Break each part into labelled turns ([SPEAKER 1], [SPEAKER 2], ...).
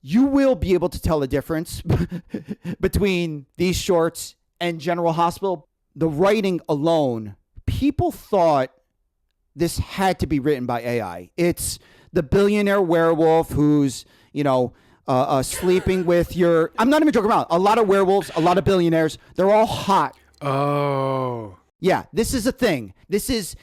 [SPEAKER 1] you will be able to tell the difference between these shorts and General Hospital. The writing alone, people thought this had to be written by AI. It's the billionaire werewolf who's, sleeping with your... I'm not even joking around. A lot of werewolves, a lot of billionaires, they're all hot.
[SPEAKER 2] Oh.
[SPEAKER 1] Yeah, this is a thing. This is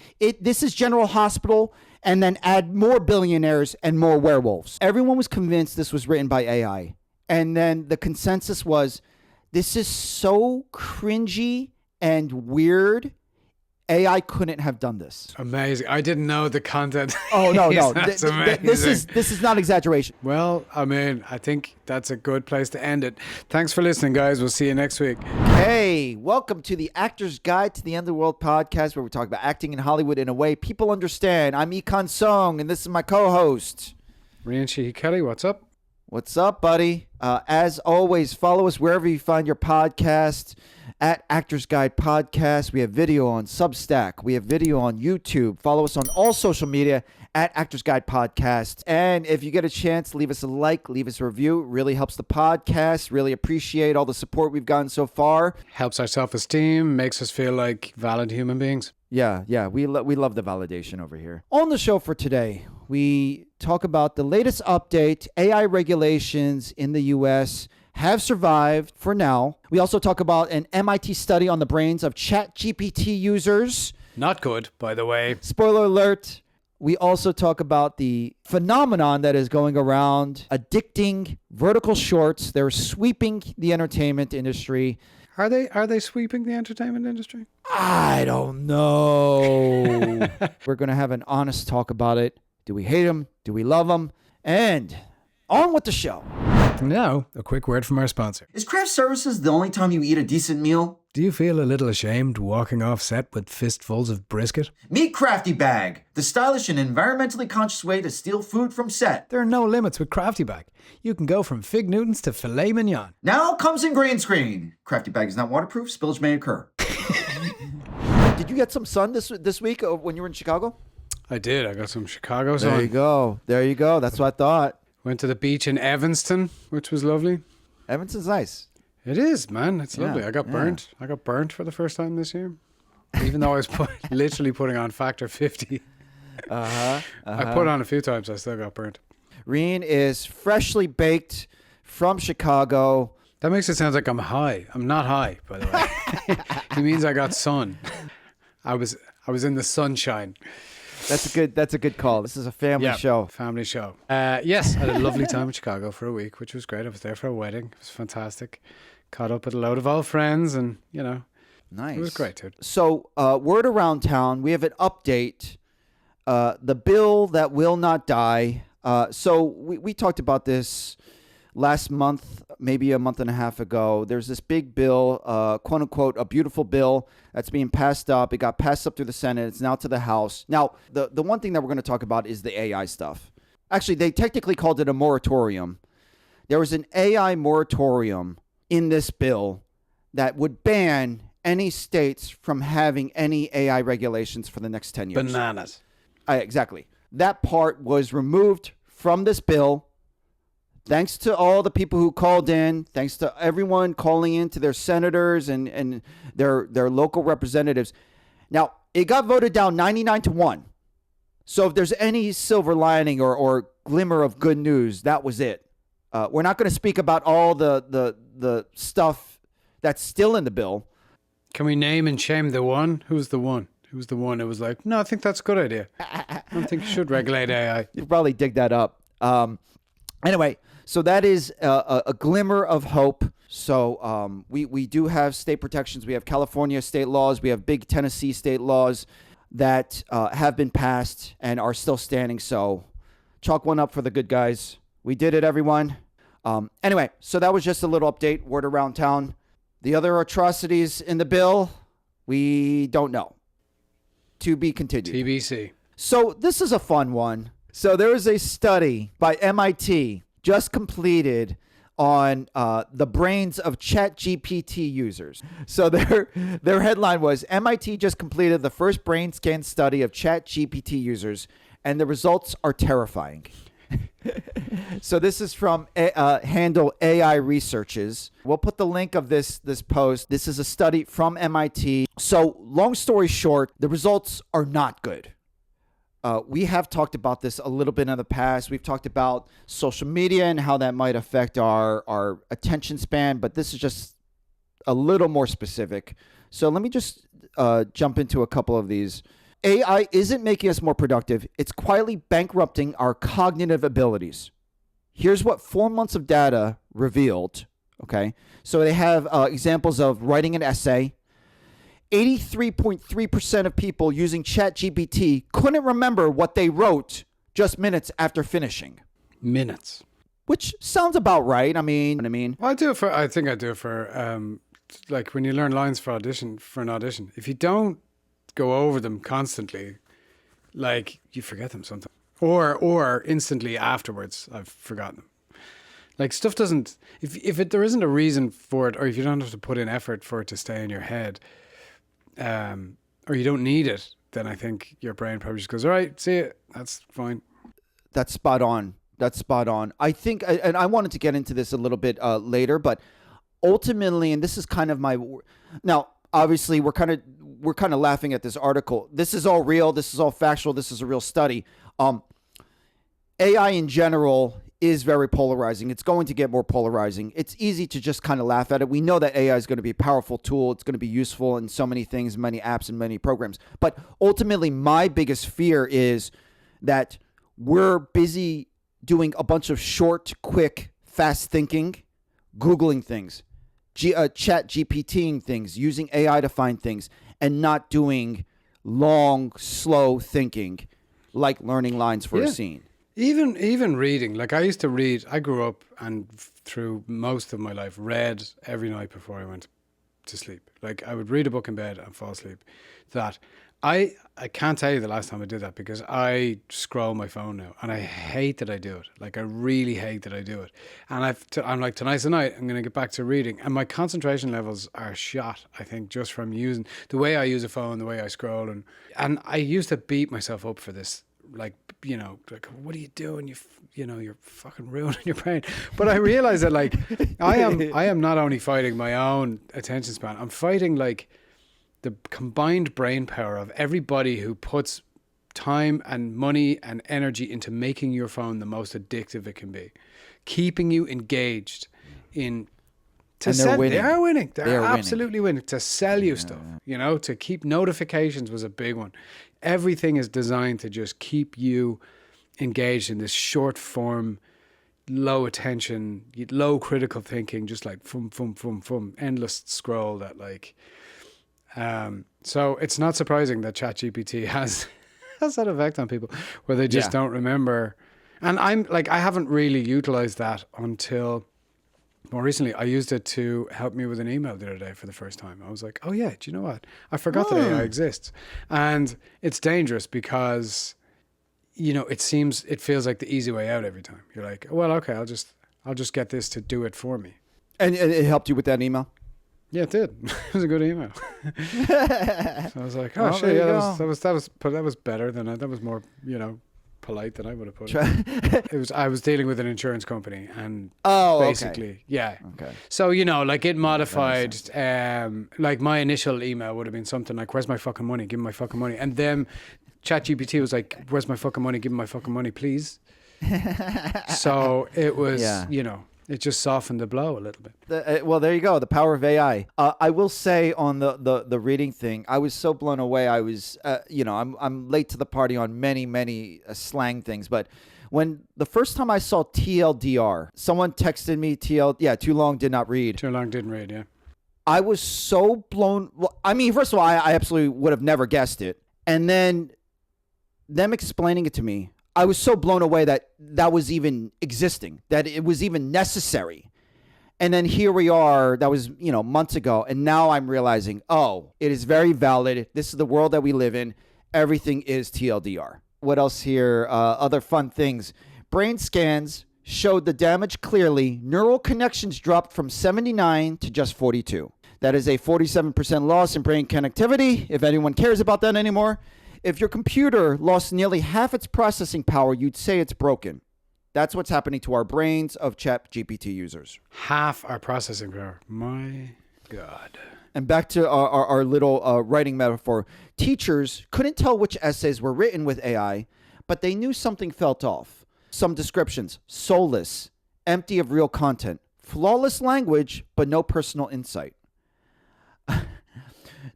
[SPEAKER 1] General Hospital, and then add more billionaires and more werewolves. Everyone was convinced this was written by AI. And then the consensus was, this is so cringy and weird. AI couldn't have done this.
[SPEAKER 2] Amazing. I didn't know the content.
[SPEAKER 1] Oh, no.
[SPEAKER 2] That's amazing.
[SPEAKER 1] This is not exaggeration.
[SPEAKER 2] Well, I mean, I think that's a good place to end it. Thanks for listening, guys. We'll see you next week.
[SPEAKER 1] Hey, welcome to the Actor's Guide to the Underworld podcast, where we talk about acting in Hollywood in a way people understand. I'm Ikon Song, and this is my co-host,
[SPEAKER 2] Rían Sheehy Kelly. What's up?
[SPEAKER 1] What's up, buddy? As always, follow us wherever you find your podcast. At Actors Guide Podcast. We have video on Substack. We have video on YouTube. Follow us on all social media at Actors Guide Podcast. And if you get a chance, leave us a like, leave us a review. It really helps the podcast. Really appreciate all the support we've gotten so far.
[SPEAKER 2] Helps our self-esteem, makes us feel like valid human beings.
[SPEAKER 1] Yeah. We love the validation over here. On the show for today, we talk about the latest update, AI regulations in the U.S., have survived for now. We also talk about an MIT study on the brains of Chat GPT users.
[SPEAKER 2] Not good, by the way.
[SPEAKER 1] Spoiler alert. We also talk about the phenomenon that is going around, addicting vertical shorts. They're sweeping the entertainment industry.
[SPEAKER 2] Are they sweeping the entertainment industry?
[SPEAKER 1] I don't know. We're going to have an honest talk about it. Do we hate them? Do we love them? And on with the show.
[SPEAKER 2] Now, a quick word from our sponsor.
[SPEAKER 3] Is craft services the only time you eat a decent meal?
[SPEAKER 2] Do you feel a little ashamed walking off set with fistfuls of brisket?
[SPEAKER 3] Meet Crafty Bag, the stylish and environmentally conscious way to steal food from set.
[SPEAKER 2] There are no limits with Crafty Bag. You can go from fig Newtons to filet mignon.
[SPEAKER 3] Now comes in green screen. Crafty Bag is not waterproof. Spillage may occur.
[SPEAKER 1] Did you get some sun this week when you were in Chicago?
[SPEAKER 2] I did. I got some Chicago sun.
[SPEAKER 1] There you go. That's what I thought.
[SPEAKER 2] Went to the beach in Evanston, which was lovely.
[SPEAKER 1] Evanston's nice.
[SPEAKER 2] It is, man. It's lovely. I got burnt. I got burnt for the first time this year. Even though I was literally putting on factor 50. I put on a few times. I still got burnt.
[SPEAKER 1] Rían is freshly baked from Chicago.
[SPEAKER 2] That makes it sound like I'm high. I'm not high, by the way. He means I got sun. I was in the sunshine.
[SPEAKER 1] That's a good call. This is a family show.
[SPEAKER 2] Family show. Yes, I had a lovely time in Chicago for a week, which was great. I was there for a wedding. It was fantastic. Caught up with a load of old friends, and
[SPEAKER 1] nice.
[SPEAKER 2] It was great, dude.
[SPEAKER 1] So, word around town, we have an update. The bill that will not die. So we talked about this last month, maybe a month and a half ago. There's this big bill, quote unquote, a beautiful bill that's being passed up. It got passed up through the Senate. It's now to the House. Now, the one thing that we're going to talk about is the AI stuff. Actually, they technically called it a moratorium. There was an AI moratorium in this bill that would ban any states from having any AI regulations for the next 10 years.
[SPEAKER 2] Bananas.
[SPEAKER 1] Exactly. That part was removed from this bill. Thanks to all the people who called in, thanks to everyone calling in to their senators and their local representatives. Now, it got voted down 99-1. So if there's any silver lining or glimmer of good news, that was it. We're not going to speak about all the stuff that's still in the bill.
[SPEAKER 2] Can we name and shame the one? Who's the one? Who's the one who was like, no, I think that's a good idea. I don't think you should regulate AI.
[SPEAKER 1] You'll probably dig that up. Anyway, so that is a glimmer of hope. So we do have state protections. We have California state laws. We have big Tennessee state laws that have been passed and are still standing. So chalk one up for the good guys. We did it, everyone. Anyway, so that was just a little update, word around town. The other atrocities in the bill, we don't know. To be continued.
[SPEAKER 2] TBC.
[SPEAKER 1] So this is a fun one. So there is a study by MIT just completed on the brains of Chat GPT users. So their headline was, MIT just completed the first brain scan study of Chat GPT users, and the results are terrifying. So this is from Handle AI Researches. We'll put the link of this post. This is a study from MIT. So long story short, the results are not good. We have talked about this a little bit in the past. We've talked about social media and how that might affect our attention span, but this is just a little more specific. So let me just jump into a couple of these. AI isn't making us more productive. It's quietly bankrupting our cognitive abilities. Here's what 4 months of data revealed. Okay. So they have examples of writing an essay. 83.3% of people using Chat GPT couldn't remember what they wrote just minutes after finishing.
[SPEAKER 2] Minutes.
[SPEAKER 1] Which sounds about right. I mean.
[SPEAKER 2] Well, I think I do it for, like when you learn lines for an audition. If you don't go over them constantly, like you forget them sometimes. Or instantly afterwards, I've forgotten them. Like stuff doesn't, if there isn't a reason for it, or if you don't have to put in effort for it to stay in your head, or you don't need it, then I think your brain probably just goes, all right, see it, that's fine.
[SPEAKER 1] That's spot on. I think, and I wanted to get into this a little bit later, but ultimately, and this is kind of now, obviously we're kind of laughing at this article. This is all real. This is all factual. This is a real study. AI in general is very polarizing. It's going to get more polarizing. It's easy to just kind of laugh at it. We know that AI is going to be a powerful tool. It's going to be useful in so many things, many apps and many programs. But ultimately, my biggest fear is that we're busy doing a bunch of short, quick, fast thinking, Googling things, Chat GPTing things, using AI to find things, and not doing long, slow thinking, like learning lines for a scene.
[SPEAKER 2] Even reading, like I used to read, I grew up and through most of my life read every night before I went to sleep. Like I would read a book in bed and fall asleep. That I can't tell you the last time I did that because I scroll my phone now and I hate that I do it. Like I really hate that I do it. And I'm like, tonight's the night, I'm going to get back to reading. And my concentration levels are shot, I think, just from using the way I use a phone, the way I scroll. And I used to beat myself up for this. Like, you know, like, what are you doing? You're fucking ruining your brain. But I realize that like, I am not only fighting my own attention span, I'm fighting like the combined brain power of everybody who puts time and money and energy into making your phone the most addictive it can be, keeping you engaged in. They're winning. They're absolutely winning. To sell you stuff, you know, to keep notifications was a big one. Everything is designed to just keep you engaged in this short form, low attention, low critical thinking, just like endless scroll that like. So it's not surprising that Chat GPT has that effect on people where they just don't remember. And I'm like, I haven't really utilized that until more recently. I used it to help me with an email the other day for the first time. I was like, oh yeah, do you know what? I forgot that AI exists. And it's dangerous because, you know, it feels like the easy way out every time. You're like, well, okay, I'll just get this to do it for me.
[SPEAKER 1] And it helped you with that email?
[SPEAKER 2] Yeah, it did. It was a good email. So I was like, oh shit, yeah, that was better than that was more, you know, polite than I would have put it. I was dealing with an insurance company and basically, yeah. Okay. So, you know, like it modified, like my initial email would have been something like, where's my fucking money? Give me my fucking money. And then ChatGPT was like, where's my fucking money? Give me my fucking money, please. So it was, you know, it just softened the blow a little bit.
[SPEAKER 1] Well, there you go. The power of AI. I will say on the reading thing, I was so blown away. I was, you know, I'm late to the party on many slang things. But when the first time I saw TLDR, someone texted me too long did not read.
[SPEAKER 2] Too long didn't read, yeah.
[SPEAKER 1] I was so blown. Well, I mean, first of all, I absolutely would have never guessed it. And then them explaining it to me, I was so blown away that was even existing, that it was even necessary. And then here we are, that was, you know, months ago. And now I'm realizing, oh, it is very valid. This is the world that we live in. Everything is TLDR. What else here? Other fun things. Brain scans showed the damage clearly. Neural connections dropped from 79 to just 42. That is a 47% loss in brain connectivity, if anyone cares about that anymore. If your computer lost nearly half its processing power, you'd say it's broken. That's what's happening to our brains of Chat GPT users.
[SPEAKER 2] Half our processing power. My God.
[SPEAKER 1] And back to our little writing metaphor. Teachers couldn't tell which essays were written with AI, but they knew something felt off. Some descriptions: soulless, empty of real content, flawless language, but no personal insight.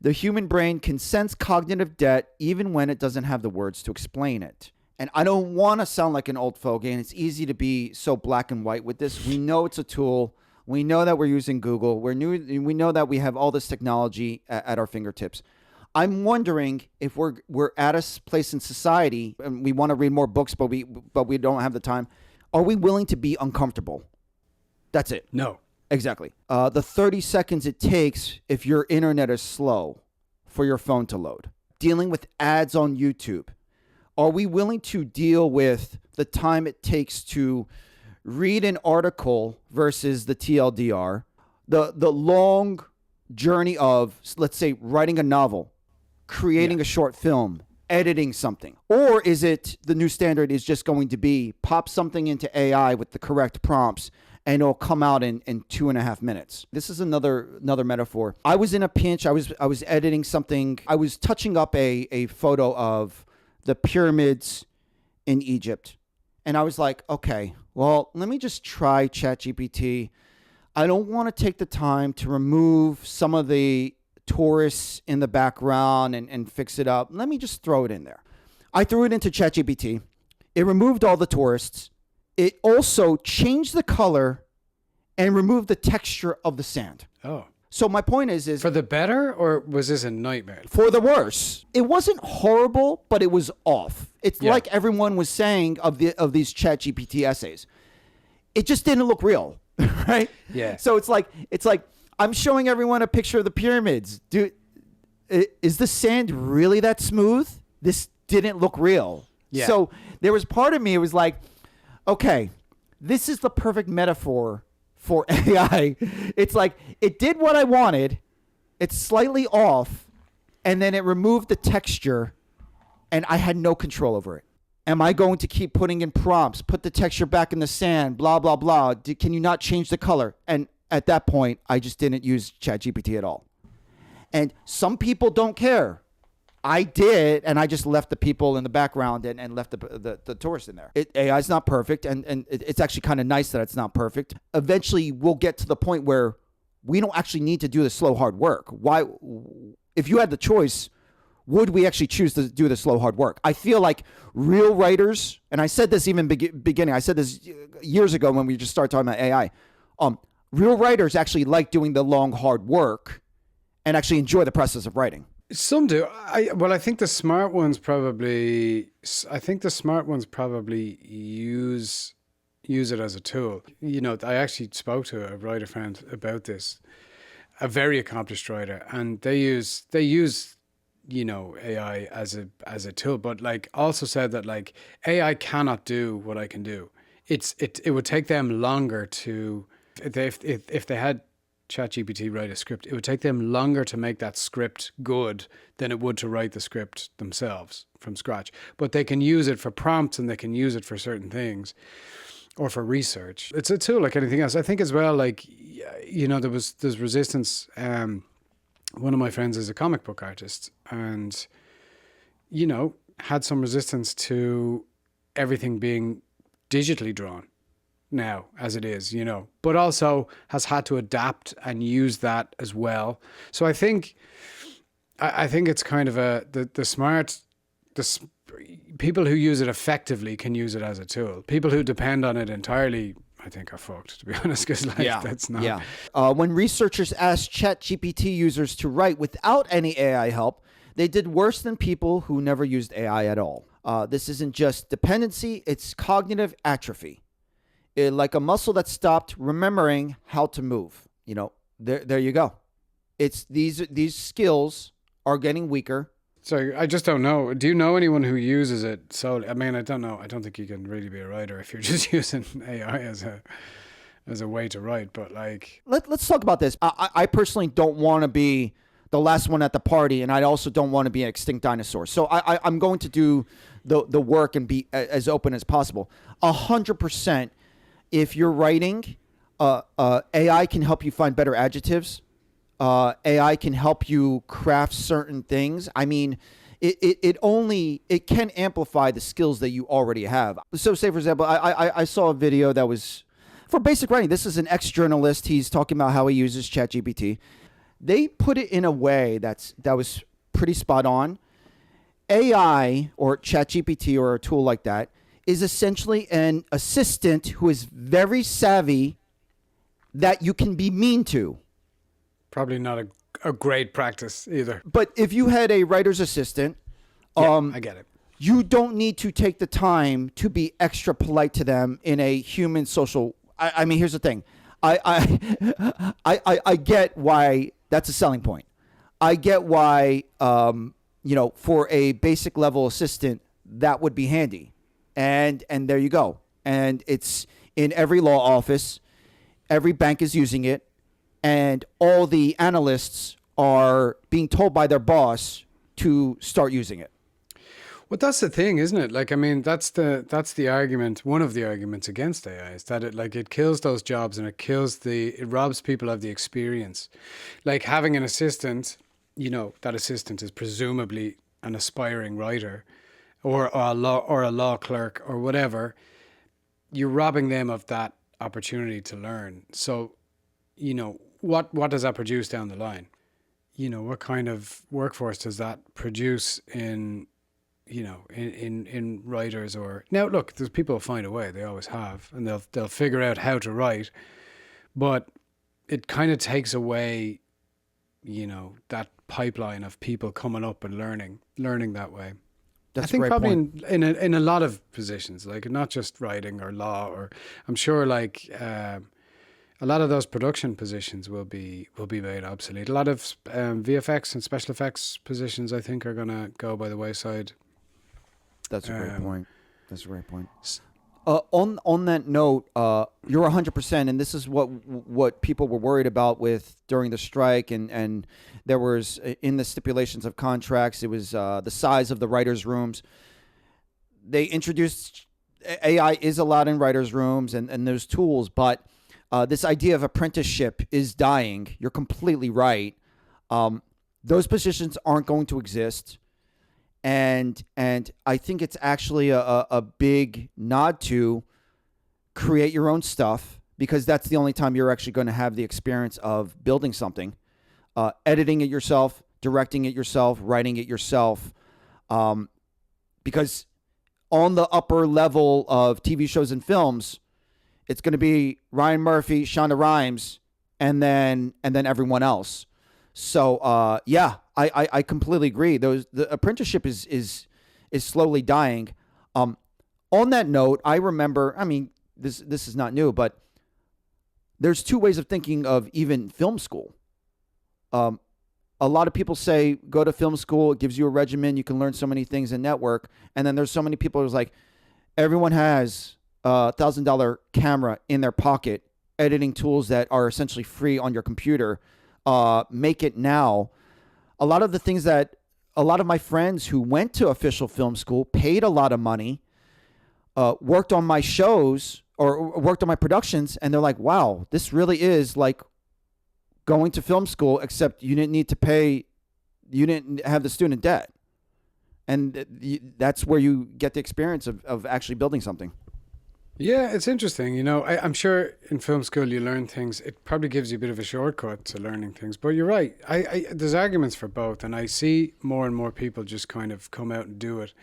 [SPEAKER 1] The human brain can sense cognitive debt even when it doesn't have the words to explain it. And I don't want to sound like an old fogey, and it's easy to be so black and white with this. We know it's a tool. We know that we're using Google. We know that we have all this technology at our fingertips. I'm wondering if we're at a place in society and we want to read more books, but we don't have the time. Are we willing to be uncomfortable? That's it.
[SPEAKER 2] No.
[SPEAKER 1] Exactly. The 30 seconds it takes if your internet is slow for your phone to load. Dealing with ads on YouTube. Are we willing to deal with the time it takes to read an article versus the TLDR? The long journey of, let's say, writing a novel, creating a short film, editing something? Or is it the new standard is just going to be pop something into AI with the correct prompts and it'll come out in 2.5 minutes? This is another metaphor. I was in a pinch. I was editing something. I was touching up a photo of the pyramids in Egypt. And I was like, okay, well, let me just try ChatGPT. I don't want to take the time to remove some of the tourists in the background and fix it up. Let me just throw it in there. I threw it into ChatGPT. It removed all the tourists. It also changed the color and removed the texture of the sand.
[SPEAKER 2] Oh.
[SPEAKER 1] So my point is
[SPEAKER 2] For the better, or was this a nightmare?
[SPEAKER 1] for the worse. It wasn't horrible, but it was off. It's like everyone was saying of these ChatGPT essays. It just didn't look real, right?
[SPEAKER 2] Yeah.
[SPEAKER 1] So it's like I'm showing everyone a picture of the pyramids. Dude, is the sand really that smooth? This didn't look real.
[SPEAKER 2] Yeah.
[SPEAKER 1] So there was part of me, it was like, okay, this is the perfect metaphor for AI. It's like it did what I wanted. It's slightly off, and then it removed the texture, and I had no control over it. Am I going to keep putting in prompts, put the texture back in the sand, blah, blah, blah? Can you not change the color? And at that point, I just didn't use ChatGPT at all. And some people don't care. I did, and I just left the people in the background and left the tourists in there. AI is not perfect, and it's actually kind of nice that it's not perfect. Eventually, we'll get to the point where we don't actually need to do the slow, hard work. Why? If you had the choice, would we actually choose to do the slow, hard work? I feel like real writers, and I said this even beginning, I said this years ago when we just started talking about AI, real writers actually like doing the long, hard work and actually enjoy the process of writing.
[SPEAKER 2] Some do. I think the smart ones probably. I think the smart ones probably use it as a tool. You know, I actually spoke to a writer friend about this, a very accomplished writer, and they use AI as a tool, but like also said that like AI cannot do what I can do. It would take them longer to if they had ChatGPT write a script, it would take them longer to make that script good than it would to write the script themselves from scratch. But they can use it for prompts and they can use it for certain things or for research. It's a tool like anything else. I think as well, like, you know, there's resistance. One of my friends is a comic book artist and, you know, had some resistance to everything being digitally drawn now as it is, you know, but also has had to adapt and use that as well. So I think it's kind of the people who use it effectively can use it as a tool. People who depend on it entirely, I think, are fucked, to be honest, because that's not.
[SPEAKER 1] Yeah. When researchers asked ChatGPT users to write without any AI help, they did worse than people who never used AI at all. This isn't just dependency, it's cognitive atrophy. Like a muscle that stopped remembering how to move. You know, there you go. It's these skills are getting weaker.
[SPEAKER 2] So I just don't know. Do you know anyone who uses it solely? I mean, I don't know. I don't think you can really be a writer if you're just using AI as a way to write. But like,
[SPEAKER 1] let's talk about this. I personally don't want to be the last one at the party, and I also don't want to be an extinct dinosaur. So I'm going to do the work and be as open as possible. 100%. If you're writing, AI can help you find better adjectives. AI can help you craft certain things. I mean, it can amplify the skills that you already have. So, say for example, I saw a video that was for basic writing. This is an ex-journalist. He's talking about how he uses Chat GPT. They put it in a way that was pretty spot on. AI or Chat GPT or a tool like that is essentially an assistant who is very savvy that you can be mean to.
[SPEAKER 2] Probably not a great practice either.
[SPEAKER 1] But if you had a writer's assistant,
[SPEAKER 2] I get it.
[SPEAKER 1] You don't need to take the time to be extra polite to them in a human social. I mean, here's the thing. I get why that's a selling point. I get why, for a basic level assistant, that would be handy. And there you go. And it's in every law office. Every bank is using it. And all the analysts are being told by their boss to start using it.
[SPEAKER 2] Well, that's the thing, isn't it? Like, I mean, that's the argument. One of the arguments against AI is that it kills those jobs and it robs people of the experience. Like having an assistant, that assistant is presumably an aspiring writer or a law clerk or whatever. You're robbing them of that opportunity to learn. So, what does that produce down the line? What kind of workforce does that produce in writers? Or now look, there's people who find a way, they always have, and they'll figure out how to write, but it kind of takes away that pipeline of people coming up and learning that way.
[SPEAKER 1] That's
[SPEAKER 2] I think
[SPEAKER 1] a great
[SPEAKER 2] probably
[SPEAKER 1] point.
[SPEAKER 2] in a lot of positions, like not just writing or law, or I'm sure like a lot of those production positions will be made obsolete. A lot of VFX and special effects positions, I think, are going to go by the wayside.
[SPEAKER 1] That's a great point. That's a great point. On that note, you're 100%, and this is what people were worried about during the strike, and there was in the stipulations of contracts, it was the size of the writers' rooms. They introduced AI is allowed in writers' rooms and those tools, but this idea of apprenticeship is dying. You're completely right. Those positions aren't going to exist. And I think it's actually a big nod to create your own stuff, because that's the only time you're actually going to have the experience of building something, editing it yourself, directing it yourself, writing it yourself. Because on the upper level of TV shows and films, it's going to be Ryan Murphy, Shonda Rhimes, and then everyone else. So I completely agree. The apprenticeship is slowly dying. On that note, I remember. I mean, this is not new, but there's two ways of thinking of even film school. A lot of people say go to film school. It gives you a regimen. You can learn so many things in network. And then there's so many people who's like, everyone has $1,000 camera in their pocket, editing tools that are essentially free on your computer. Make it now. A lot of the things that a lot of my friends who went to official film school, paid a lot of money, worked on my shows or worked on my productions, and they're like, wow, this really is like going to film school, except you didn't need to pay, you didn't have the student debt. And that's where you get the experience of actually building something.
[SPEAKER 2] Yeah, it's interesting. I'm sure in film school you learn things. It probably gives you a bit of a shortcut to learning things. But you're right. There's arguments for both. And I see more and more people just kind of come out and do it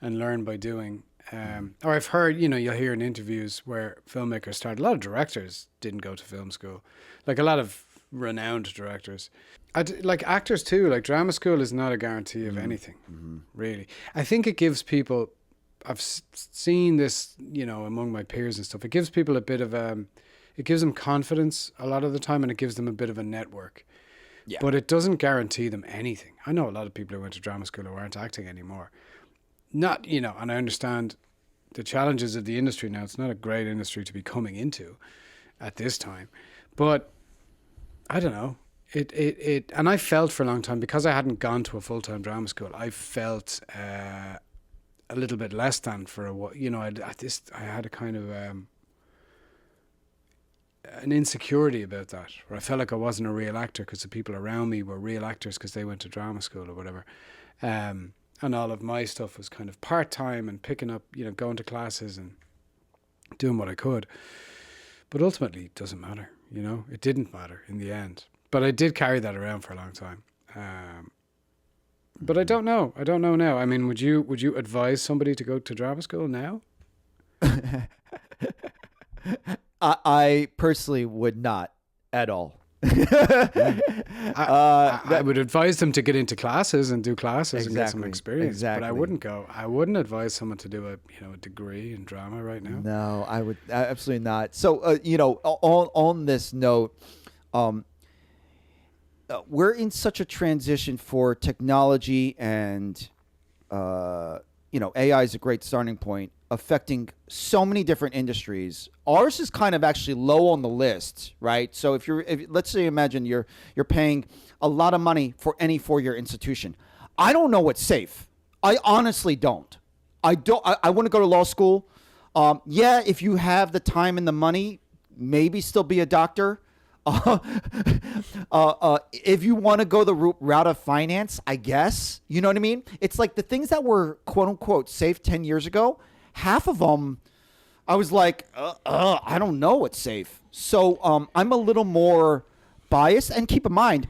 [SPEAKER 2] and learn by doing. Or I've heard, you'll hear in interviews where filmmakers started. A lot of directors didn't go to film school. Like a lot of renowned directors. Like actors too. Like drama school is not a guarantee of anything, really. I think it gives people... I've seen this, among my peers and stuff. It gives people a bit of it gives them confidence a lot of the time, and it gives them a bit of a network. Yeah. But it doesn't guarantee them anything. I know a lot of people who went to drama school who aren't acting anymore. Not, and I understand the challenges of the industry now. It's not a great industry to be coming into at this time. But I don't know. It and I felt for a long time, because I hadn't gone to a full-time drama school, I felt a little bit less than for a while. You know, I had a kind of an insecurity about that, where I felt like I wasn't a real actor because the people around me were real actors because they went to drama school or whatever. And all of my stuff was kind of part-time and picking up, you know, going to classes and doing what I could. But ultimately, it doesn't matter, you know. It didn't matter in the end. But I did carry that around for a long time. But I don't know. I don't know now. I mean, would you advise somebody to go to drama school now?
[SPEAKER 1] I personally would not at all.
[SPEAKER 2] I would advise them to get into classes and do classes and get some experience.
[SPEAKER 1] Exactly.
[SPEAKER 2] But I wouldn't go. I wouldn't advise someone to do a degree in drama right now.
[SPEAKER 1] No, I would absolutely not. So you know, on this note, we're in such a transition for technology, and you know, AI is a great starting point, affecting so many different industries. Ours is kind of actually low on the list, right? So if let's say, imagine you're paying a lot of money for any 4-year institution. I don't know what's safe. I honestly don't. I want to go to law school. Yeah, if you have the time and the money, maybe still be a doctor. If you want to go the route of finance, I guess, you know what I mean? It's like the things that were quote unquote safe 10 years ago, half of them, I was like, I don't know what's safe. So I'm a little more biased. And keep in mind,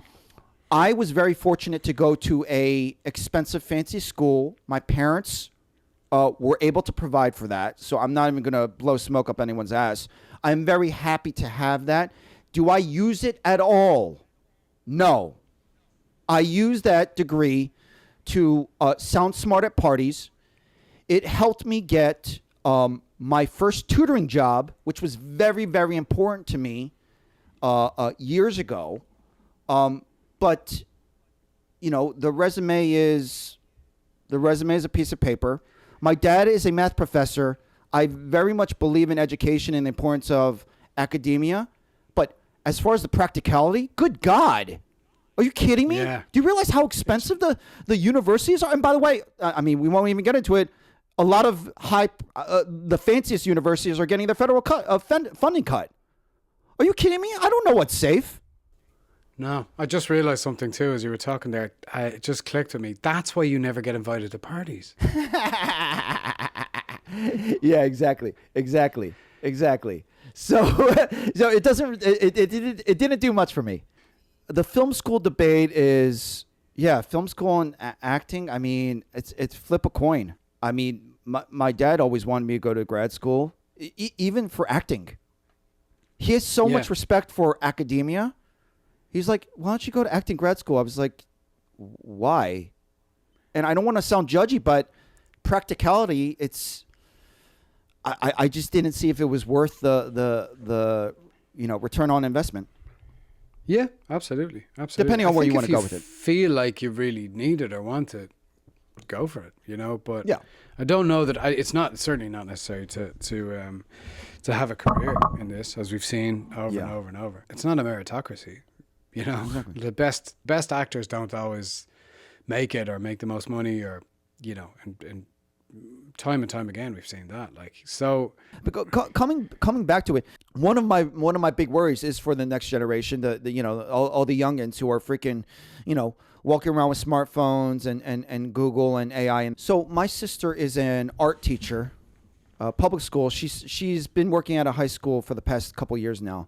[SPEAKER 1] I was very fortunate to go to a expensive, fancy school. My parents were able to provide for that. So I'm not even going to blow smoke up anyone's ass. I'm very happy to have that. Do I use it at all? No. I use that degree to sound smart at parties. It helped me get my first tutoring job, which was very, very important to me years ago. But, you know, the resume is a piece of paper. My dad is a math professor. I very much believe in education and the importance of academia. But as far as the practicality, good God. Are you kidding me?
[SPEAKER 2] Yeah.
[SPEAKER 1] Do you realize how expensive the universities are? And by the way, I mean, we won't even get into it. A lot of the fanciest universities are getting their federal funding cut. Are you kidding me? I don't know what's safe.
[SPEAKER 2] No, I just realized something too as you were talking there. It just clicked with me. That's why you never get invited to parties.
[SPEAKER 1] Yeah, exactly. So it doesn't. It didn't do much for me. The film school debate is, film school and acting. I mean, it's flip a coin. I mean, my dad always wanted me to go to grad school, even for acting. He has so much respect for academia. He's like, why don't you go to acting grad school? I was like, why? And I don't want to sound judgy, but practicality, it's. I just didn't see if it was worth the return on investment.
[SPEAKER 2] Yeah, absolutely.
[SPEAKER 1] Depending on where you want to go with it.
[SPEAKER 2] Feel like you really need it or want it, go for it. But
[SPEAKER 1] yeah.
[SPEAKER 2] I don't know that it's certainly not necessary to have a career in this, as we've seen over and over and over. It's not a meritocracy.
[SPEAKER 1] Exactly.
[SPEAKER 2] The best actors don't always make it or make the most money, or and time and time again we've seen that.
[SPEAKER 1] But coming back to it, one of my big worries is for the next generation, all the youngins who are freaking, walking around with smartphones and Google and AI. And so my sister is an art teacher, public school. She's been working at a high school for the past couple of years now.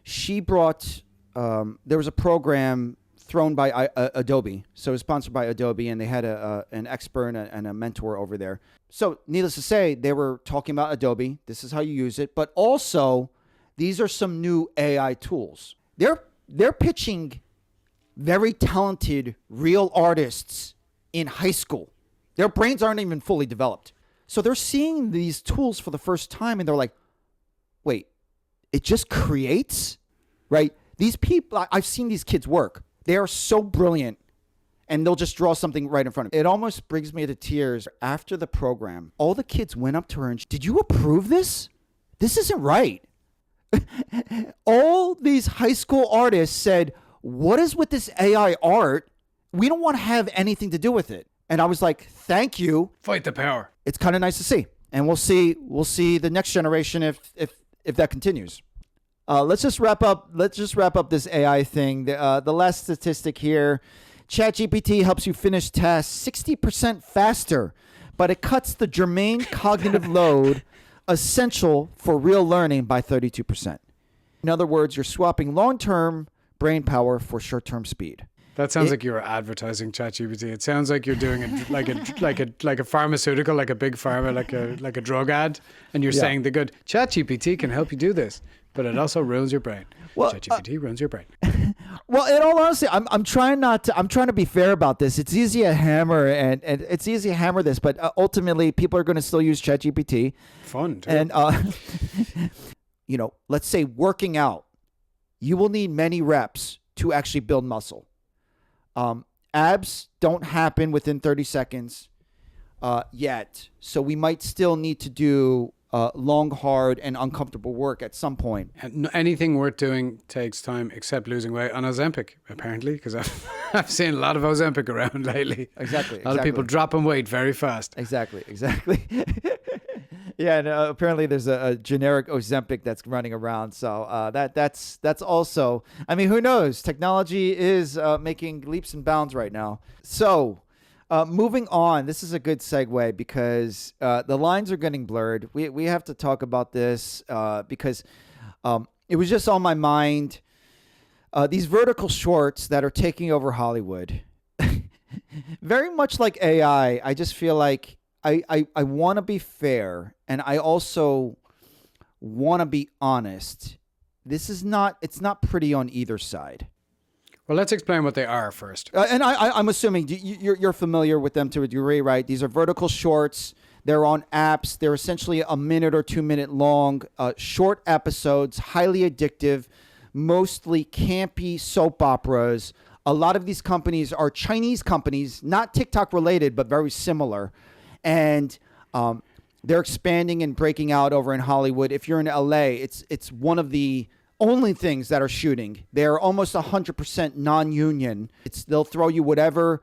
[SPEAKER 1] She brought there was a program thrown by Adobe. So it was sponsored by Adobe, and they had an expert and a mentor over there. So needless to say, they were talking about Adobe. This is how you use it. But also, these are some new AI tools. They're pitching very talented, real artists in high school. Their brains aren't even fully developed. So they're seeing these tools for the first time, and they're like, wait, it just creates? Right? These people, I've seen these kids work. They are so brilliant, and they'll just draw something right in front of me. It almost brings me to tears. After the program, all the kids went up to her and, did you approve this? This isn't right. All these high school artists said, what is with this AI art? We don't want to have anything to do with it. And I was like, thank you.
[SPEAKER 2] Fight the power.
[SPEAKER 1] It's kind of nice to see. And we'll see the next generation if that continues. Let's just wrap up this AI thing. The last statistic here, Chat GPT helps you finish tasks 60% faster, but it cuts the germane cognitive load essential for real learning by 32%. In other words, you're swapping long-term brain power for short-term speed.
[SPEAKER 2] That sounds like you were advertising ChatGPT. It sounds like you're doing it like a pharmaceutical, like a big pharma, like a drug ad, and you're saying the good ChatGPT can help you do this, but it also ruins your brain. Well, ChatGPT ruins your brain.
[SPEAKER 1] Well, in all honesty, I'm trying to be fair about this. It's easy to hammer and it's easy to hammer this, but ultimately people are going to still use ChatGPT.
[SPEAKER 2] Fun too.
[SPEAKER 1] And let's say working out, you will need many reps to actually build muscle. Abs don't happen within 30 seconds yet. So we might still need to do long, hard, and uncomfortable work at some point.
[SPEAKER 2] And anything worth doing takes time except losing weight on Ozempic, apparently, because I've seen a lot of Ozempic around lately.
[SPEAKER 1] Exactly.
[SPEAKER 2] A lot of people dropping weight very fast.
[SPEAKER 1] Exactly. Yeah, and apparently there's a generic Ozempic that's running around. So that's also, I mean, who knows? Technology is making leaps and bounds right now. So moving on, this is a good segue because the lines are getting blurred. We have to talk about this because it was just on my mind. These vertical shorts that are taking over Hollywood, very much like AI, I just feel like I want to be fair, and I also want to be honest. It's not pretty on either side.
[SPEAKER 2] Well, let's explain what they are first.
[SPEAKER 1] And I'm assuming you're familiar with them to a degree, right? These are vertical shorts. They're on apps. They're essentially a minute or 2 minute long, short episodes, highly addictive, mostly campy soap operas. A lot of these companies are Chinese companies, not TikTok related, but very similar. And they're expanding and breaking out over in Hollywood. If you're in LA, it's one of the only things that are shooting. They're almost 100% non-union. They'll throw you whatever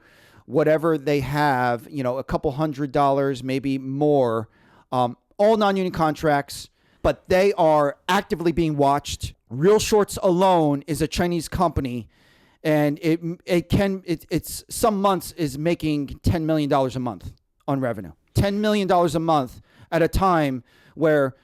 [SPEAKER 1] they have, a couple $100, maybe more, all non-union contracts, but they are actively being watched. Real Shorts alone is a Chinese company, and it's some months is making $10 million a month on revenue. $10 million a month at a time where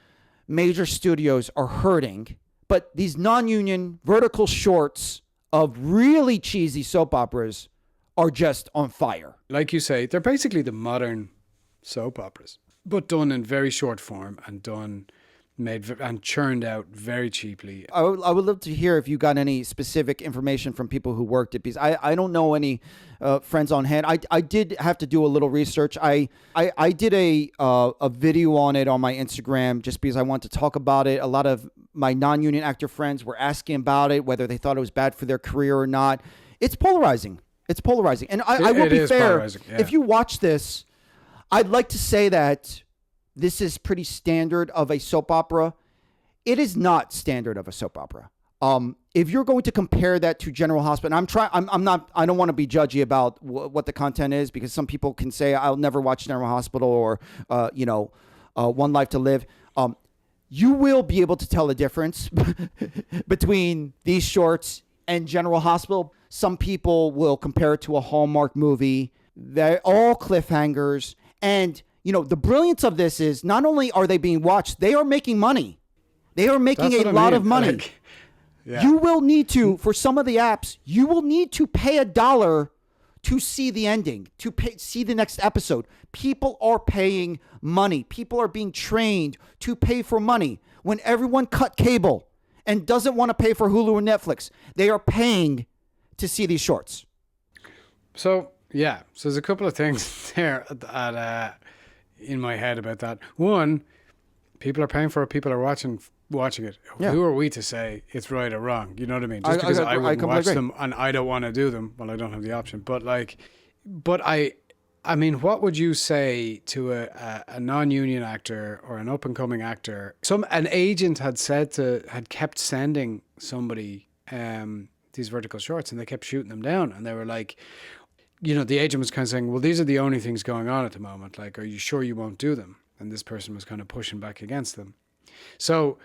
[SPEAKER 1] major studios are hurting. But these non-union vertical shorts of really cheesy soap operas are just on fire.
[SPEAKER 2] Like you say, they're basically the modern soap operas, but done in very short form and made and churned out very cheaply.
[SPEAKER 1] I would love to hear if you got any specific information from people who worked it, because I don't know any friends on hand. I did have to do a little research. I did a video on it on my Instagram just because I wanted to talk about it. A lot of my non-union actor friends were asking about it, whether they thought it was bad for their career or not. It's polarizing. And I will be fair. Yeah. If you watch this, I'd like to say that this is pretty standard of a soap opera. It is not standard of a soap opera. If you're going to compare that to General Hospital, I don't want to be judgy about what the content is, because some people can say I'll never watch General Hospital or One Life to Live. You will be able to tell the difference between these shorts and General Hospital. Some people will compare it to a Hallmark movie. They're all cliffhangers. And, the brilliance of this is not only are they being watched, they are making money. They are making a lot of money. Yeah. You will need to, for some of the apps, you will need to pay $1 to see the ending, to see the next episode. People are paying money. People are being trained to pay for money. When everyone cut cable and doesn't want to pay for Hulu and Netflix, they are paying to see these shorts.
[SPEAKER 2] So there's a couple of things there in my head about that. One, people are paying for it. People are watching it. Yeah. Who are we to say it's right or wrong? You know what I mean? Just because I wouldn't watch them and I don't want to do them, well, I don't have the option. But I mean, what would you say to a non-union actor or an up-and-coming actor? An agent had kept sending somebody these vertical shorts, and they kept shooting them down, and they were like, the agent was kind of saying, well, these are the only things going on at the moment. Like, are you sure you won't do them? And this person was kind of pushing back against them. So,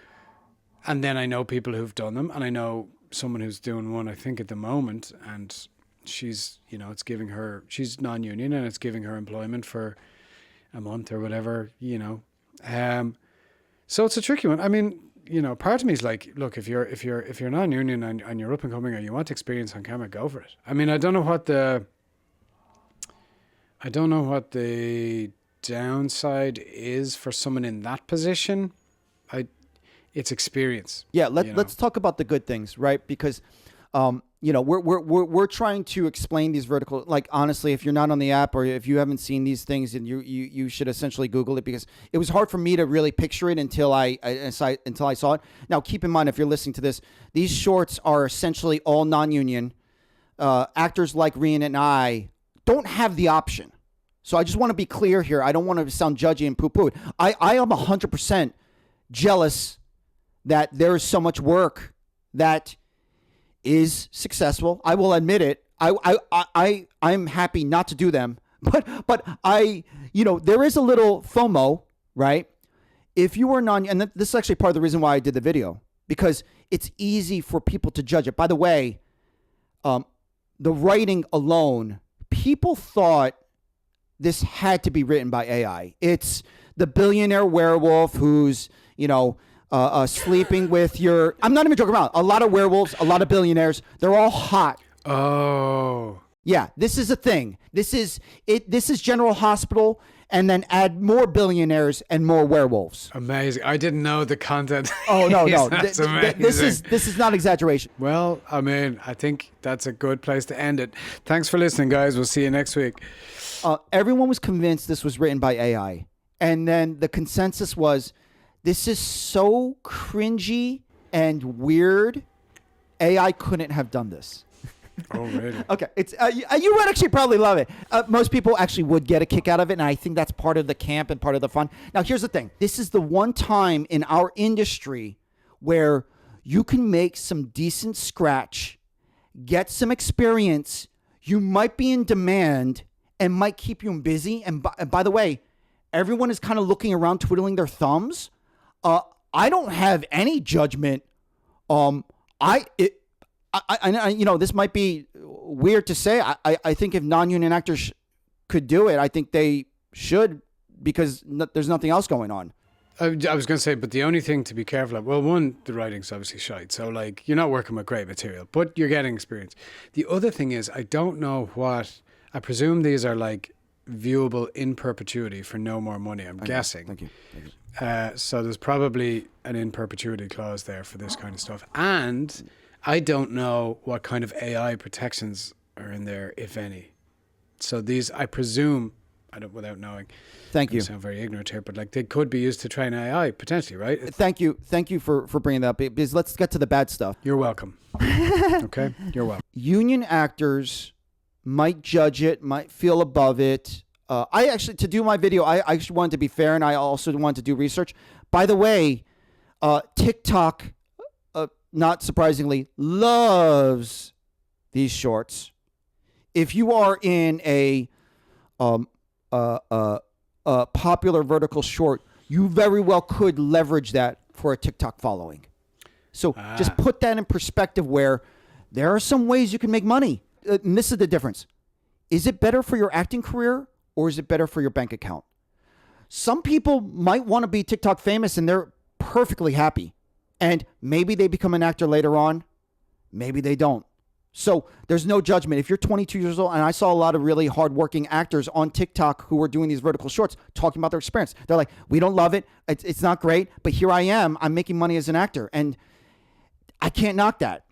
[SPEAKER 2] and then I know people who've done them, and I know someone who's doing one, I think, at the moment, and she's, it's giving her, she's non-union, and it's giving her employment for a month or whatever, So it's a tricky one. I mean, part of me is like, look, if you're non-union and you're up and coming and you want experience on camera, go for it. I mean, I don't know what the downside is for someone in that position. It's experience.
[SPEAKER 1] Yeah, let's talk about the good things, right? Because we're trying to explain these vertical, like, honestly, if you're not on the app or if you haven't seen these things, and you should essentially Google it, because it was hard for me to really picture it until I saw it. Now, keep in mind, if you're listening to this, these shorts are essentially all non-union. Actors like Rían and I don't have the option. So I just want to be clear here. I don't want to sound judgy and poo-poo. I am 100% jealous that there is so much work that is successful. I will admit it. I'm happy not to do them, but there is a little FOMO, right? If you are and this is actually part of the reason why I did the video, because it's easy for people to judge it. By the way, the writing alone, people thought this had to be written by AI. It's the billionaire werewolf who's, sleeping with your... I'm not even joking around. A lot of werewolves, a lot of billionaires, they're all hot.
[SPEAKER 2] Oh.
[SPEAKER 1] Yeah, this is a thing. This is General Hospital, and then add more billionaires and more werewolves.
[SPEAKER 2] Amazing. I didn't know the content.
[SPEAKER 1] Oh, no.
[SPEAKER 2] That's amazing.
[SPEAKER 1] This is not exaggeration.
[SPEAKER 2] Well, I mean, I think that's a good place to end it. Thanks for listening, guys. We'll see you next week.
[SPEAKER 1] Everyone was convinced this was written by AI. And then the consensus was, this is so cringy and weird. AI couldn't have done this.
[SPEAKER 2] Oh, really?
[SPEAKER 1] Okay. It's you would actually probably love it. Most people actually would get a kick out of it, and I think that's part of the camp and part of the fun. Now, here's the thing. This is the one time in our industry where you can make some decent scratch, get some experience. You might be in demand and might keep you busy. And by the way, everyone is kind of looking around, twiddling their thumbs. I don't have any judgment. This might be weird to say. I think if non-union actors could do it, I think they should, because there's nothing else going on.
[SPEAKER 2] I was going to say, but the only thing to be careful of, well, one, the writing's obviously shite. So, like, you're not working with great material, but you're getting experience. The other thing is, I don't know I presume these are like viewable in perpetuity for no more money, I'm guessing.
[SPEAKER 1] Thank you.
[SPEAKER 2] So there's probably an in perpetuity clause there for this kind of stuff. And I don't know what kind of AI protections are in there, if any. So these, I presume, without knowing.
[SPEAKER 1] Thank you.
[SPEAKER 2] I sound very ignorant here, but like they could be used to train AI potentially, right?
[SPEAKER 1] Thank you for bringing that up, because let's get to the bad stuff.
[SPEAKER 2] You're welcome. Okay, you're welcome.
[SPEAKER 1] Union actors might judge it, might feel above it. To do my video, I actually wanted to be fair, and I also wanted to do research. By the way, TikTok, not surprisingly, loves these shorts. If you are in a popular vertical short, you very well could leverage that for a TikTok following. So just put that in perspective, where there are some ways you can make money. And this is the difference. Is it better for your acting career, or is it better for your bank account? Some people might want to be TikTok famous and they're perfectly happy. And maybe they become an actor later on. Maybe they don't. So there's no judgment. If you're 22 years old, and I saw a lot of really hardworking actors on TikTok who were doing these vertical shorts talking about their experience. They're like, we don't love it. It's not great, but here I am. I'm making money as an actor, and I can't knock that.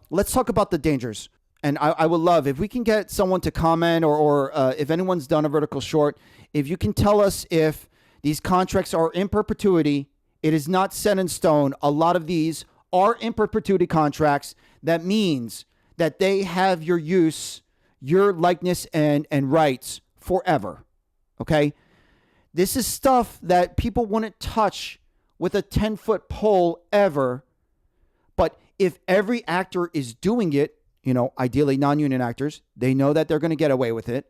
[SPEAKER 1] Let's talk about the dangers. And I would love if we can get someone to comment, or if anyone's done a vertical short, if you can tell us if these contracts are in perpetuity. It is not set in stone. A lot of these are in perpetuity contracts. That means that they have your use, your likeness, and rights forever. Okay? This is stuff that people wouldn't touch with a 10-foot pole ever. But if every actor is doing it, ideally non-union actors. They know that they're going to get away with it.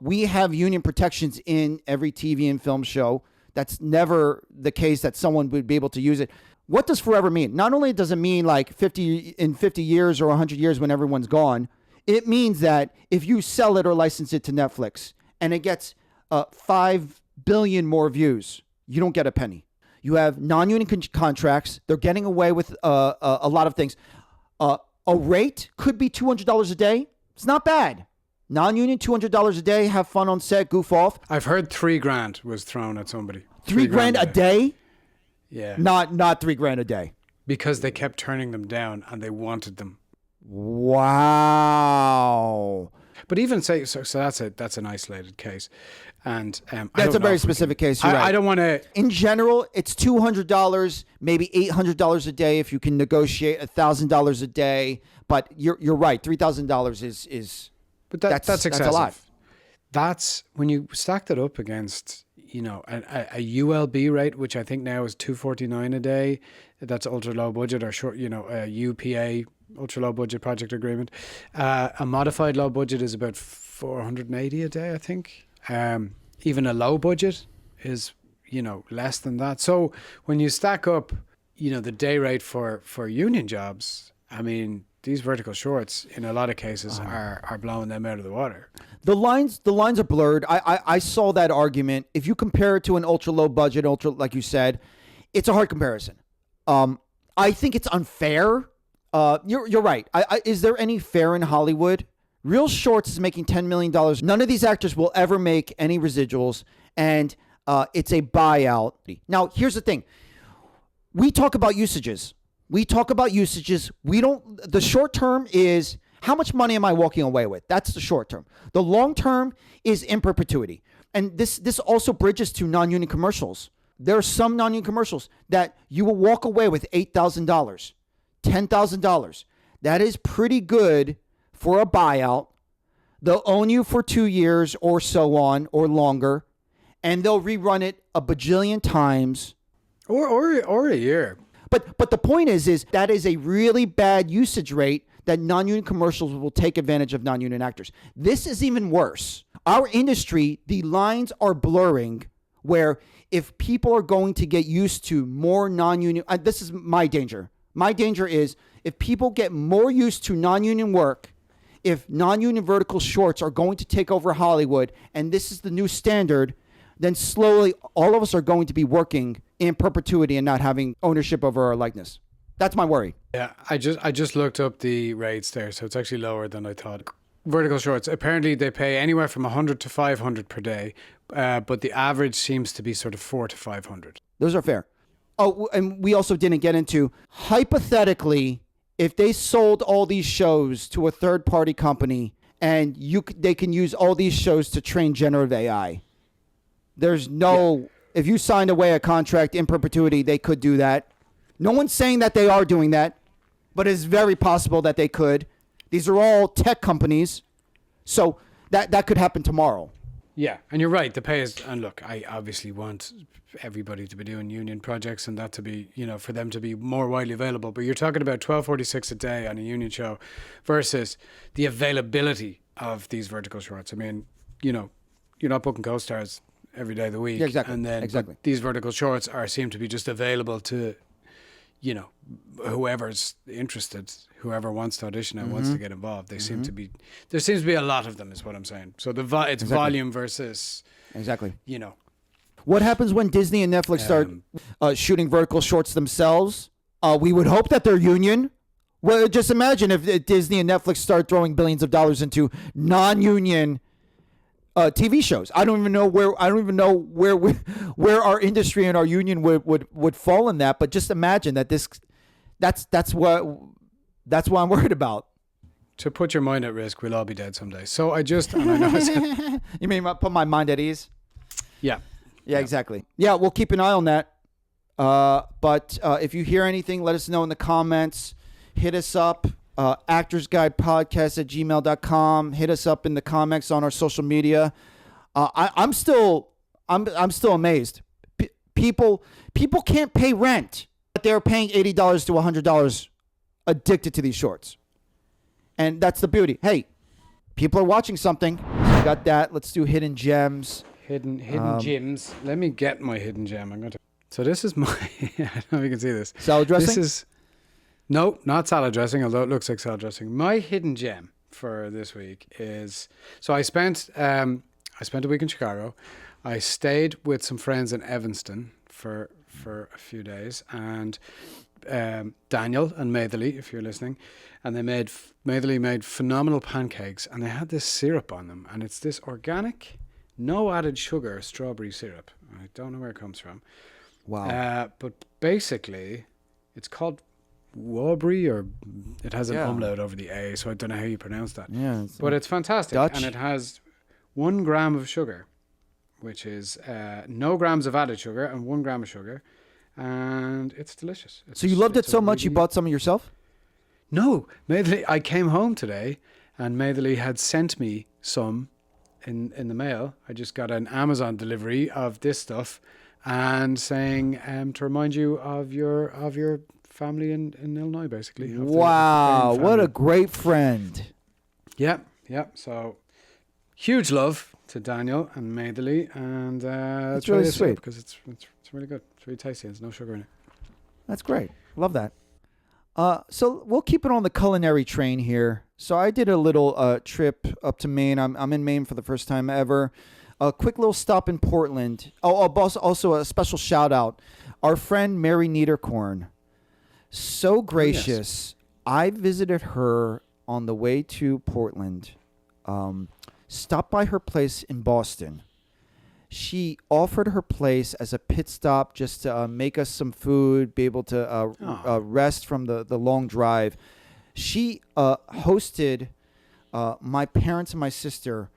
[SPEAKER 1] We have union protections in every TV and film show. That's never the case that someone would be able to use it. What does forever mean? Not only does it mean like 50 years or 100 years when everyone's gone, it means that if you sell it or license it to Netflix and it gets 5 billion more views, you don't get a penny. You have non-union contracts. They're getting away with a lot of things. A rate could be $200 a day. It's not bad. Non-union, $200 a day. Have fun on set. Goof off.
[SPEAKER 2] I've heard $3,000 was thrown at somebody.
[SPEAKER 1] $3,000 a day?
[SPEAKER 2] Yeah.
[SPEAKER 1] Not $3,000 a day.
[SPEAKER 2] Because they kept turning them down and they wanted them.
[SPEAKER 1] Wow.
[SPEAKER 2] But even say so that's an isolated case, and
[SPEAKER 1] that's a very specific case. You're right.
[SPEAKER 2] I don't want to.
[SPEAKER 1] In general, it's $200, maybe $800 a day if you can negotiate $1,000 a day. But you're right, $3,000 is.
[SPEAKER 2] But that's excessive.
[SPEAKER 1] That's a lot.
[SPEAKER 2] That's when you stack that up against a ULB rate, which I think now is $249 a day. That's ultra low budget or short. A UPA. Ultra low budget project agreement. A modified low budget is about $480 a day, I think. Even a low budget is, less than that. So when you stack up, the day rate for union jobs, I mean, these vertical shorts in a lot of cases are blowing them out of the water.
[SPEAKER 1] The lines are blurred. I saw that argument. If you compare it to an ultra low budget, like you said, it's a hard comparison. I think it's unfair. You're right. Is there any fair in Hollywood? Real Shorts is making $10 million. None of these actors will ever make any residuals, and it's a buyout. Now, here's the thing. We talk about usages. We don't. The short term is how much money am I walking away with? That's the short term. The long term is in perpetuity, and this also bridges to non-union commercials. There are some non-union commercials that you will walk away with $8,000. $10,000. That is pretty good for a buyout. They'll own you for 2 years or so on or longer, and they'll rerun it a bajillion times.
[SPEAKER 2] Or a year.
[SPEAKER 1] But the point is that is a really bad usage rate that non-union commercials will take advantage of non-union actors. This is even worse. Our industry, the lines are blurring where if people are going to get used to more non-union, this is my danger. My danger is if people get more used to non-union work, if non-union vertical shorts are going to take over Hollywood, and this is the new standard, then slowly all of us are going to be working in perpetuity and not having ownership over our likeness. That's my worry.
[SPEAKER 2] Yeah, I just looked up the rates there, so it's actually lower than I thought. Vertical shorts, apparently they pay anywhere from 100 to 500 per day, but the average seems to be sort of 400 to 500.
[SPEAKER 1] Those are fair. Oh, and we also didn't get into, hypothetically, if they sold all these shows to a third-party company and they can use all these shows to train generative AI, there's no, if you signed away a contract in perpetuity, they could do that. No one's saying that they are doing that, but it's very possible that they could. These are all tech companies, so that could happen tomorrow.
[SPEAKER 2] Yeah, and you're right. The pay is, and look, I obviously want everybody to be doing union projects and that to be, for them to be more widely available. But you're talking about $12.46 a day on a union show versus the availability of these vertical shorts. I mean, you're not booking co-stars every day of the week.
[SPEAKER 1] Yeah, exactly.
[SPEAKER 2] And then these vertical shorts seem to be just available to, whoever's interested, whoever wants to audition and wants to get involved. There seems to be a lot of them, is what I'm saying. So it's volume versus What happens when Disney and Netflix start shooting vertical shorts themselves? We would hope that they're union. Well, just imagine if Disney and Netflix start throwing billions of dollars into non-union TV shows. I don't even know where our industry and our union would fall in that. But just imagine that that's what I'm worried about. To put your mind at risk, we'll all be dead someday. So I know
[SPEAKER 1] you mean put my mind at ease?
[SPEAKER 2] Yeah.
[SPEAKER 1] Yeah, exactly. Yeah, we'll keep an eye on that. But if you hear anything, let us know in the comments. Hit us up, actorsguidepodcast@gmail.com. Hit us up in the comments on our social media. I'm still amazed. People can't pay rent, but they're paying $80 to $100 addicted to these shorts. And that's the beauty. Hey, people are watching something. So you got that. Let's do hidden gems.
[SPEAKER 2] Hidden gems. Let me get my hidden gem. I'm going to. So this is my. I don't know if you can see this.
[SPEAKER 1] Salad dressing?
[SPEAKER 2] This is. No, not salad dressing, although it looks like salad dressing. My hidden gem for this week is. So I spent a week in Chicago. I stayed with some friends in Evanston for a few days, and Daniel and Maithili, if you're listening, and Maithili made phenomenal pancakes, and they had this syrup on them, and it's this organic, no added sugar strawberry syrup. I don't know where it comes from.
[SPEAKER 1] Wow.
[SPEAKER 2] But basically, it's called Waubery, or it has an umlaut over the A, so I don't know how you pronounce that.
[SPEAKER 1] Yeah,
[SPEAKER 2] but it's fantastic,
[SPEAKER 1] Dutch.
[SPEAKER 2] and it has 1 gram of sugar, which is no grams of added sugar and 1 gram of sugar, and it's delicious.
[SPEAKER 1] So you loved it so much you bought some of yourself?
[SPEAKER 2] No, Maithili, I came home today, and Maithili had sent me some in the mail. I just got an Amazon delivery of this stuff, and saying to remind you of your family in Illinois, basically.
[SPEAKER 1] Wow, what a great friend.
[SPEAKER 2] Yeah. So huge love to Daniel and Maithili, and
[SPEAKER 1] It's really sweet
[SPEAKER 2] because it's really good. It's really tasty. There's no sugar in it.
[SPEAKER 1] That's great. Love that. So we'll keep it on the culinary train here. So I did a little trip up to Maine. I'm in Maine for the first time ever. A quick little stop in Portland. Also a special shout out. Our friend Mary Niederkorn. So gracious.
[SPEAKER 2] Yes.
[SPEAKER 1] I visited her on the way to Portland. Stopped by her place in Boston. She offered her place as a pit stop just to make us some food, be able to rest from the long drive. She hosted my parents and my sister,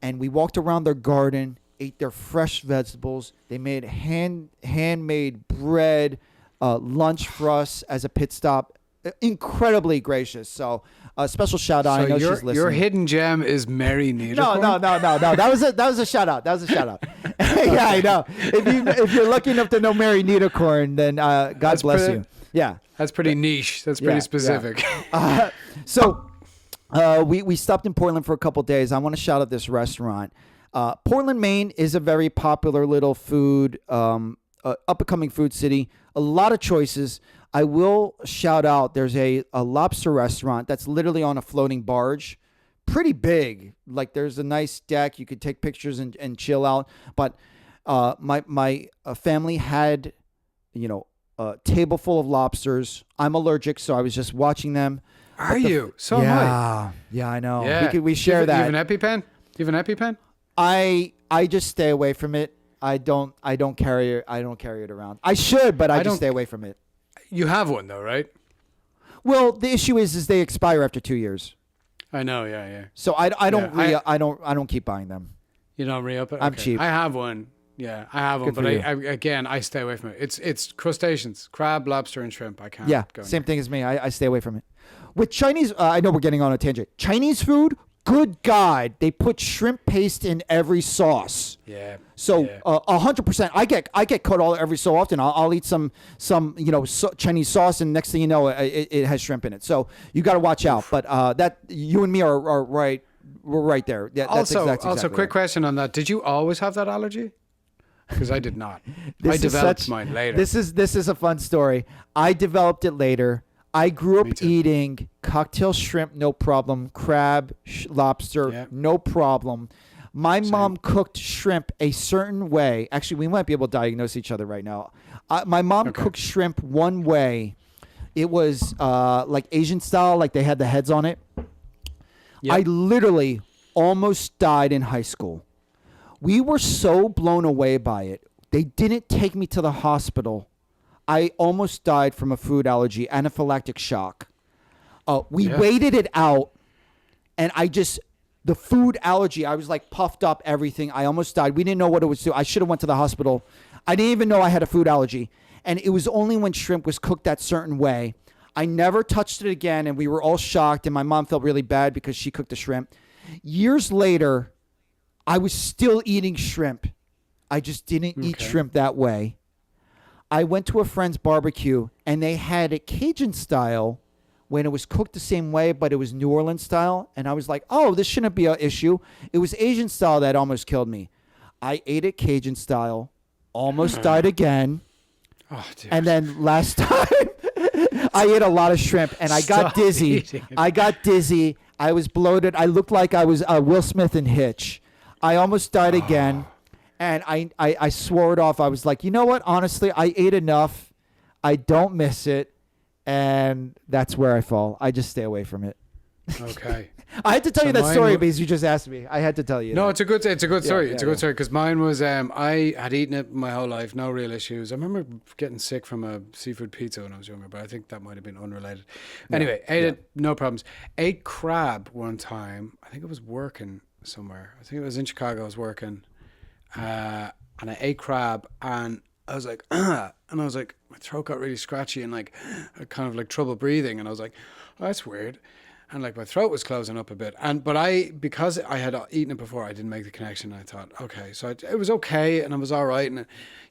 [SPEAKER 1] and we walked around their garden, ate their fresh vegetables. They made handmade bread, lunch for us as a pit stop. Incredibly gracious. So a special shout out.
[SPEAKER 2] So
[SPEAKER 1] I know she's listening.
[SPEAKER 2] Your hidden gem is Mary Niederkorn?
[SPEAKER 1] No. That was a shout out. Yeah, I know. If you're lucky enough to know Mary Niederkorn, then God bless you. Yeah.
[SPEAKER 2] That's pretty niche. That's pretty specific.
[SPEAKER 1] Yeah. So we stopped in Portland for a couple days. I want to shout out this restaurant. Portland, Maine is a very popular little food, up-and-coming food city. A lot of choices. I will shout out, there's a lobster restaurant that's literally on a floating barge. Pretty big. Like, there's a nice deck. You could take pictures and chill out. But my family had, a table full of lobsters. I'm allergic, so I was just watching them.
[SPEAKER 2] Are you? So am I.
[SPEAKER 1] Yeah, I know.
[SPEAKER 2] Yeah.
[SPEAKER 1] We share that.
[SPEAKER 2] You have an EpiPen? You have an EpiPen?
[SPEAKER 1] I just stay away from it. I don't carry it around. I should, but I just stay away from it.
[SPEAKER 2] You have one though, right?
[SPEAKER 1] Well, the issue is they expire after 2 years.
[SPEAKER 2] I know, yeah.
[SPEAKER 1] So I don't keep buying them.
[SPEAKER 2] You don't re-up it?
[SPEAKER 1] I'm
[SPEAKER 2] Okay.
[SPEAKER 1] cheap.
[SPEAKER 2] I have one. Yeah, I have one,
[SPEAKER 1] Good
[SPEAKER 2] but
[SPEAKER 1] for
[SPEAKER 2] I stay away from it. It's crustaceans, crab, lobster, and shrimp. I can't.
[SPEAKER 1] Yeah,
[SPEAKER 2] go
[SPEAKER 1] same
[SPEAKER 2] near.
[SPEAKER 1] thing as me. I stay away from it. With Chinese, I know we're getting on a tangent. Chinese food, good God, they put shrimp paste in every sauce.
[SPEAKER 2] Yeah.
[SPEAKER 1] So
[SPEAKER 2] yeah.
[SPEAKER 1] 100%. I get caught every so often. I'll eat some Chinese sauce, and next thing you know, it has shrimp in it. So you got to watch out. But that you and me are right. We're right there. Yeah, that's exactly
[SPEAKER 2] quick
[SPEAKER 1] right.
[SPEAKER 2] question on that. Did you always have that allergy? Because I did not. I developed mine later.
[SPEAKER 1] This is a fun story. I developed it later. I grew up eating cocktail shrimp, no problem. Crab, lobster, no problem. My mom cooked shrimp a certain way. Actually, we might be able to diagnose each other right now. My mom cooked shrimp one way. It was like Asian style, like they had the heads on it. Yep. I literally almost died in high school. We were so blown away by it. They didn't take me to the hospital. I almost died from a food allergy, anaphylactic shock. We waited it out, and the food allergy, I was like puffed up, everything. I almost died. We didn't know what it was. I should have went to the hospital. I didn't even know I had a food allergy. And it was only when shrimp was cooked that certain way. I never touched it again, and we were all shocked, and my mom felt really bad because she cooked the shrimp. Years later, I was still eating shrimp. I just didn't eat shrimp that way. I went to a friend's barbecue, and they had it Cajun style when it was cooked the same way, but it was New Orleans style. And I was like, oh, this shouldn't be an issue. It was Asian style that almost killed me. I ate it Cajun style, almost died again.
[SPEAKER 2] Oh, dear.
[SPEAKER 1] And then last time, I ate a lot of shrimp, and I got dizzy. I was bloated. I looked like I was Will Smith in Hitch. I almost died again, and I swore it off. I was like, you know what? Honestly, I ate enough. I don't miss it, and that's where I fall. I just stay away from it.
[SPEAKER 2] Okay.
[SPEAKER 1] I had to tell you that story because you just asked me. I had to tell you.
[SPEAKER 2] No,
[SPEAKER 1] that.
[SPEAKER 2] it's a good story. It's a good story because mine was I had eaten it my whole life, no real issues. I remember getting sick from a seafood pizza when I was younger, but I think that might have been unrelated. Anyway, ate it, no problems. Ate crab one time. I think I was working somewhere. I think it was in Chicago. I was working, and I ate crab, and I was like, and I was like, my throat got really scratchy and like, I kind of like trouble breathing, and I was like, oh, that's weird. And like my throat was closing up a bit, because I had eaten it before, I didn't make the connection. I thought, okay, so it was okay, and I was all right, and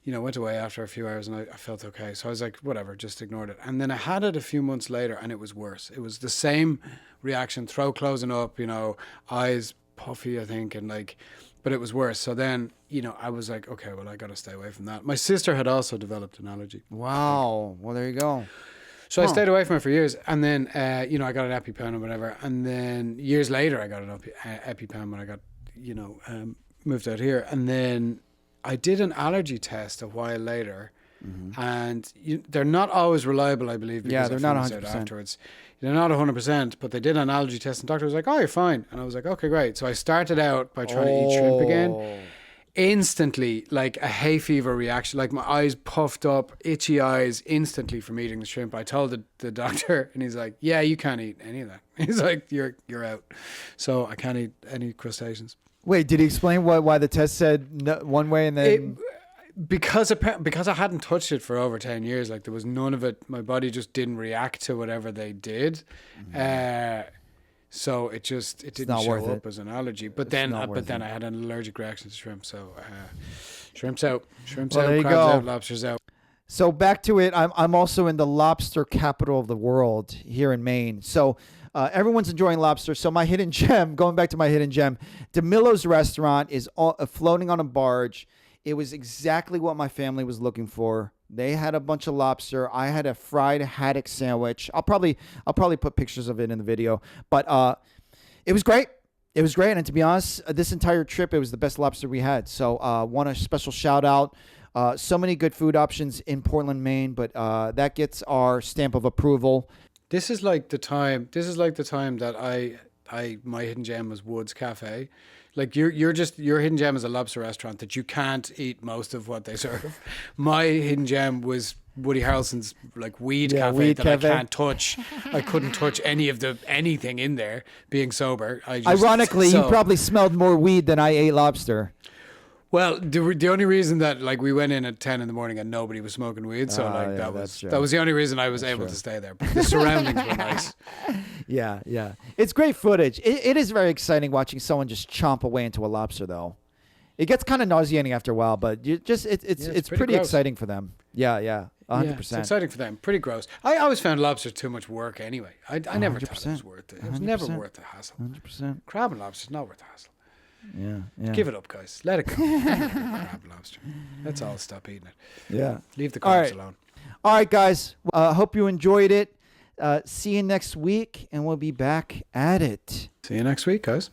[SPEAKER 2] it, went away after a few hours, and I felt okay. So I was like, whatever, just ignored it. And then I had it a few months later, and it was worse. It was the same reaction, throat closing up, eyes puffy, I think, and like, but it was worse. So then, I was like, okay, well, I got to stay away from that. My sister had also developed an allergy.
[SPEAKER 1] Wow. Well, there you go.
[SPEAKER 2] So I stayed away from it for years, and then I got an EpiPen or whatever, and then years later I got an EpiPen when I got moved out here, and then I did an allergy test a while later, and they're not always reliable, I believe. Because
[SPEAKER 1] they're not 100%.
[SPEAKER 2] Afterwards, they're not 100%, but they did an allergy test, and the doctor was like, "Oh, you're fine," and I was like, "Okay, great." So I started out by trying to eat shrimp again. Instantly, like a hay fever reaction, like my eyes puffed up, itchy eyes instantly from eating the shrimp. I told the doctor, and he's like, yeah, you can't eat any of that. He's like, you're out. So I can't eat any crustaceans.
[SPEAKER 1] Wait, did he explain why the test said no, one way and then...
[SPEAKER 2] Because I hadn't touched it for over 10 years, like there was none of it. My body just didn't react to whatever they did. So it didn't show up as an allergy. But then I had an allergic reaction to shrimp. So shrimp's out. Shrimp's out, crabs out, lobsters out.
[SPEAKER 1] So back to it. I'm also in the lobster capital of the world here in Maine. So everyone's enjoying lobster. So my hidden gem, going back to my hidden gem, DeMillo's restaurant is floating on a barge. It was exactly what my family was looking for. They had a bunch of lobster. I had a fried haddock sandwich. I'll probably put pictures of it in the video. But it was great. It was great. And to be honest, this entire trip, it was the best lobster we had. So want a special shout out. So many good food options in Portland, Maine. But that gets our stamp of approval.
[SPEAKER 2] This is like the time that my hidden gem was Woods Cafe. Like your hidden gem is a lobster restaurant that you can't eat most of what they serve. My hidden gem was Woody Harrelson's like weed cafe that I can't touch. I couldn't touch anything in there being sober.
[SPEAKER 1] Ironically, you probably smelled more weed than I ate lobster.
[SPEAKER 2] Well, the only reason that like we went in at 10 in the morning and nobody was smoking weed, so that was the only reason I was able to stay there. But the surroundings were nice.
[SPEAKER 1] Yeah. It's great footage. It is very exciting watching someone just chomp away into a lobster, though. It gets kind of nauseating after a while, but it's pretty exciting for them. Yeah, 100%.
[SPEAKER 2] Yeah, it's exciting for them. Pretty gross. I always found lobster too much work anyway. I never thought it was worth it. It was never worth the hassle.
[SPEAKER 1] 100%.
[SPEAKER 2] Crab and lobster's not worth the hassle.
[SPEAKER 1] Yeah.
[SPEAKER 2] Give it up, guys. Let it go. Crab and lobster. Let's all stop eating it.
[SPEAKER 1] Yeah.
[SPEAKER 2] Leave the crabs alone.
[SPEAKER 1] All right, guys. Hope you enjoyed it. See you next week, and we'll be back at it.
[SPEAKER 2] See you next week, guys.